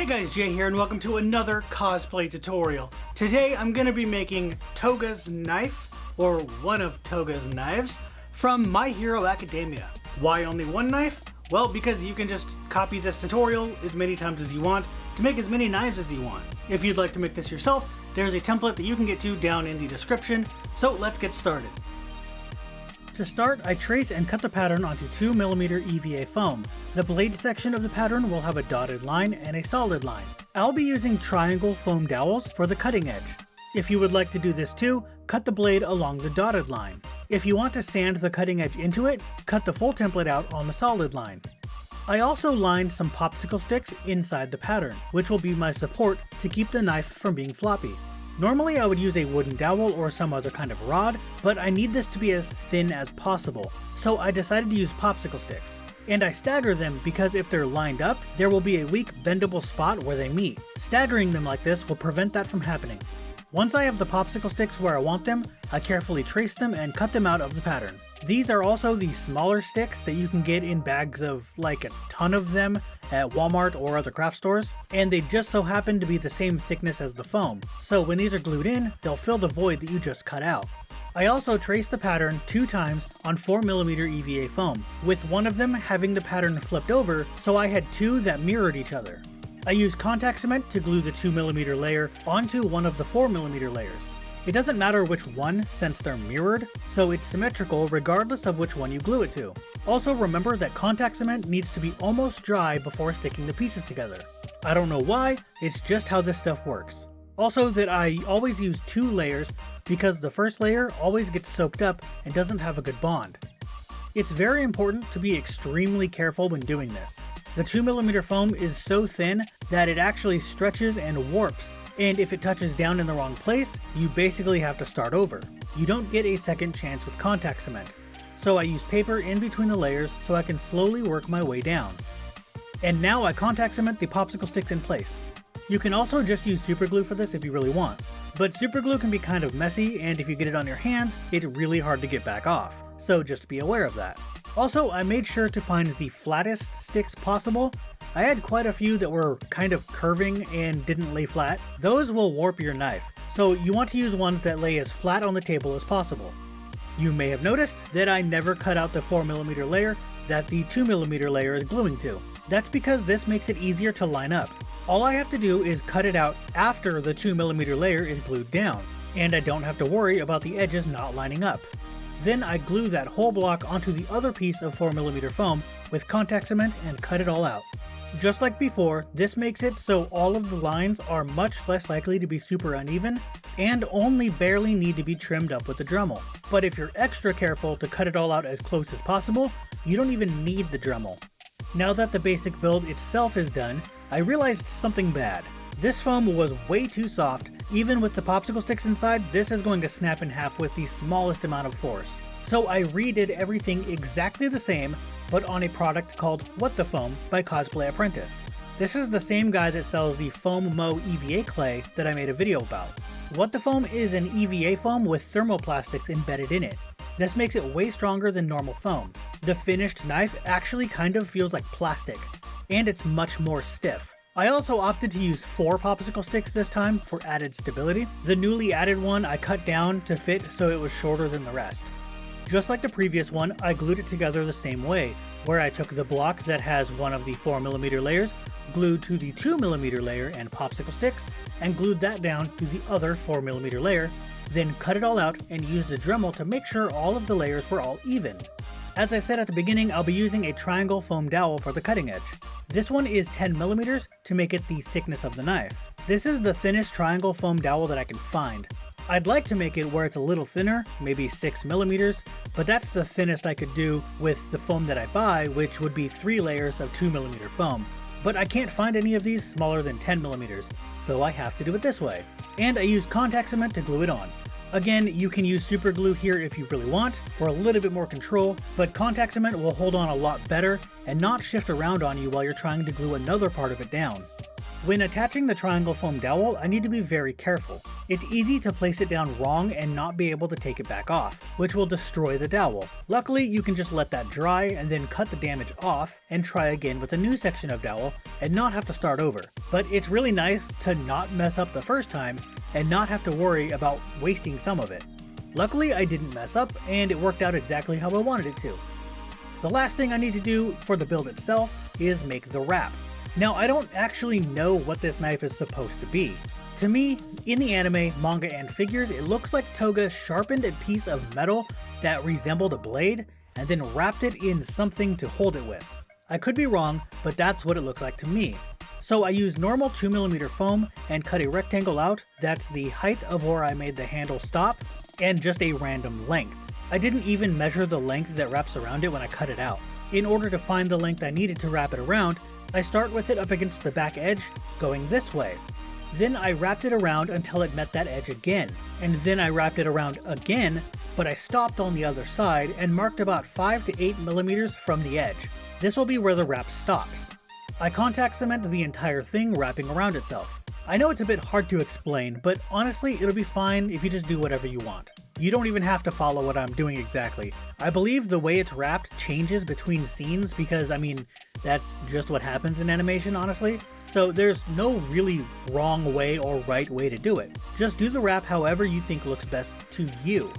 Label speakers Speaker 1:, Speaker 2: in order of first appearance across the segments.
Speaker 1: Hey guys, Jay here and welcome to another cosplay tutorial. Today I'm going to be making Toga's knife, or one of Toga's knives, from My Hero Academia. Why only one knife? Well, because you can just copy this tutorial as many times as you want to make as many knives as you want. If you'd like to make this yourself, there's a template that you can get to down in the description, so let's get started. To start, I trace and cut the pattern onto 2mm EVA foam. The blade section of the pattern will have a dotted line and a solid line. I'll be using triangle foam dowels for the cutting edge. If you would like to do this too, cut the blade along the dotted line. If you want to sand the cutting edge into it, cut the full template out on the solid line. I also lined some popsicle sticks inside the pattern, which will be my support to keep the knife from being floppy. Normally I would use a wooden dowel or some other kind of rod, but I need this to be as thin as possible, so I decided to use popsicle sticks. And I stagger them because if they're lined up, there will be a weak bendable spot where they meet. Staggering them like this will prevent that from happening. Once I have the popsicle sticks where I want them, I carefully trace them and cut them out of the pattern. These are also the smaller sticks that you can get in bags of like a ton of them at Walmart or other craft stores, and they just so happen to be the same thickness as the foam, so when these are glued in, they'll fill the void that you just cut out. I also traced the pattern 2 times on 4mm EVA foam, with one of them having the pattern flipped over, so I had 2 that mirrored each other. I used contact cement to glue the 2mm layer onto one of the 4mm layers. It doesn't matter which one since they're mirrored, so it's symmetrical regardless of which one you glue it to. Also remember that contact cement needs to be almost dry before sticking the pieces together. I don't know why, it's just how this stuff works. Also that I always use 2 layers because the first layer always gets soaked up and doesn't have a good bond. It's very important to be extremely careful when doing this. The 2mm foam is so thin that it actually stretches and warps, and if it touches down in the wrong place, you basically have to start over. You don't get a second chance with contact cement, so I use paper in between the layers so I can slowly work my way down. And now I contact cement the popsicle sticks in place. You can also just use super glue for this if you really want, but super glue can be kind of messy, and if you get it on your hands, it's really hard to get back off, so just be aware of that. Also, I made sure to find the flattest sticks possible. I had quite a few that were kind of curving and didn't lay flat. Those will warp your knife, so you want to use ones that lay as flat on the table as possible. You may have noticed that I never cut out the 4mm layer that the 2mm layer is gluing to. That's because this makes it easier to line up. All I have to do is cut it out after the 2mm layer is glued down, and I don't have to worry about the edges not lining up. Then I glue that whole block onto the other piece of 4mm foam with contact cement and cut it all out. Just like before, this makes it so all of the lines are much less likely to be super uneven and only barely need to be trimmed up with the Dremel. But if you're extra careful to cut it all out as close as possible, you don't even need the Dremel. Now that the basic build itself is done, I realized something bad. This foam was way too soft. Even with the popsicle sticks inside, this is going to snap in half with the smallest amount of force. So I redid everything exactly the same, but on a product called What the Foam by Cosplay Apprentice. This is the same guy that sells the Foam Mo EVA clay that I made a video about. What the Foam is an EVA foam with thermoplastics embedded in it. This makes it way stronger than normal foam. The finished knife actually kind of feels like plastic, and it's much more stiff. I also opted to use 4 popsicle sticks this time for added stability. The newly added one I cut down to fit so it was shorter than the rest. Just like the previous one, I glued it together the same way, where I took the block that has one of the 4mm layers, glued to the 2mm layer and popsicle sticks, and glued that down to the other 4mm layer, then cut it all out and used a Dremel to make sure all of the layers were all even. As I said at the beginning, I'll be using a triangle foam dowel for the cutting edge. This one is 10mm to make it the thickness of the knife. This is the thinnest triangle foam dowel that I can find. I'd like to make it where it's a little thinner, maybe 6mm, but that's the thinnest I could do with the foam that I buy, which would be 3 layers of 2mm foam. But I can't find any of these smaller than 10mm, so I have to do it this way. And I use contact cement to glue it on. Again, you can use super glue here if you really want, for a little bit more control, but contact cement will hold on a lot better and not shift around on you while you're trying to glue another part of it down. When attaching the triangle foam dowel, I need to be very careful. It's easy to place it down wrong and not be able to take it back off, which will destroy the dowel. Luckily, you can just let that dry and then cut the damage off and try again with a new section of dowel and not have to start over. But it's really nice to not mess up the first time and not have to worry about wasting some of it. Luckily, I didn't mess up and it worked out exactly how I wanted it to. The last thing I need to do for the build itself is make the wrap. Now, I don't actually know what this knife is supposed to be. To me, in the anime, manga, and figures, it looks like Toga sharpened a piece of metal that resembled a blade and then wrapped it in something to hold it with. I could be wrong, but that's what it looks like to me. So I used normal 2mm foam and cut a rectangle out that's the height of where I made the handle stop and just a random length. I didn't even measure the length that wraps around it when I cut it out. In order to find the length I needed to wrap it around, I start with it up against the back edge, going this way. Then I wrapped it around until it met that edge again, and then I wrapped it around again, but I stopped on the other side and marked about 5 to 8mm from the edge. This will be where the wrap stops. I contact cement the entire thing wrapping around itself. I know it's a bit hard to explain, but honestly it'll be fine if you just do whatever you want. You don't even have to follow what I'm doing exactly. I believe the way it's wrapped changes between scenes because, I mean, that's just what happens in animation, honestly. So there's no really wrong way or right way to do it. Just do the wrap however you think looks best to you.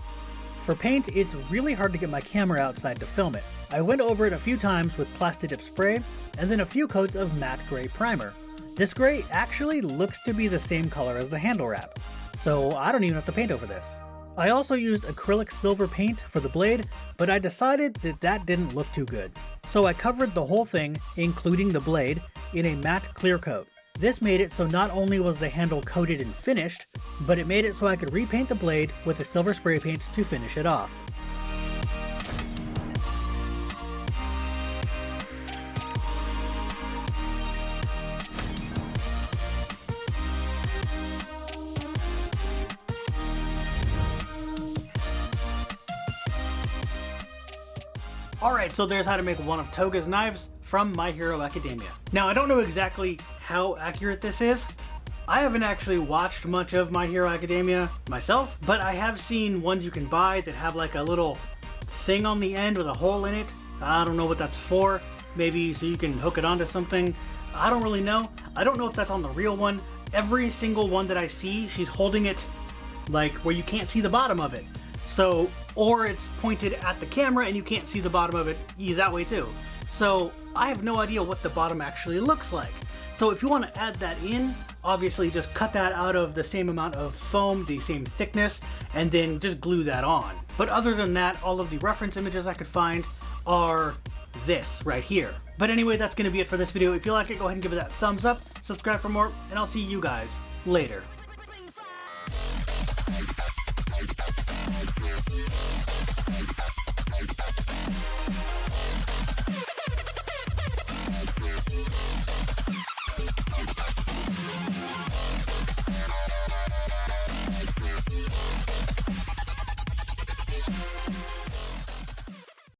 Speaker 1: For paint, it's really hard to get my camera outside to film it. I went over it a few times with Plastidip spray and then a few coats of matte gray primer. This gray actually looks to be the same color as the handle wrap, so I don't even have to paint over this. I also used acrylic silver paint for the blade, but I decided that that didn't look too good. So I covered the whole thing, including the blade, in a matte clear coat. This made it so not only was the handle coated and finished, but it made it so I could repaint the blade with a silver spray paint to finish it off. Alright, so there's how to make one of Toga's knives from My Hero Academia. Now, I don't know exactly how accurate this is. I haven't actually watched much of My Hero Academia myself, but I have seen ones you can buy that have like a little thing on the end with a hole in it. I don't know what that's for. Maybe so you can hook it onto something. I don't really know. I don't know if that's on the real one. Every single one that I see, she's holding it like where you can't see the bottom of it. So, or it's pointed at the camera and you can't see the bottom of it that way too. So I have no idea what the bottom actually looks like. So if you want to add that in, obviously just cut that out of the same amount of foam, the same thickness, and then just glue that on. But other than that, all of the reference images I could find are this right here. But anyway, that's going to be it for this video. If you like it, go ahead and give it that thumbs up, subscribe for more, and I'll see you guys later.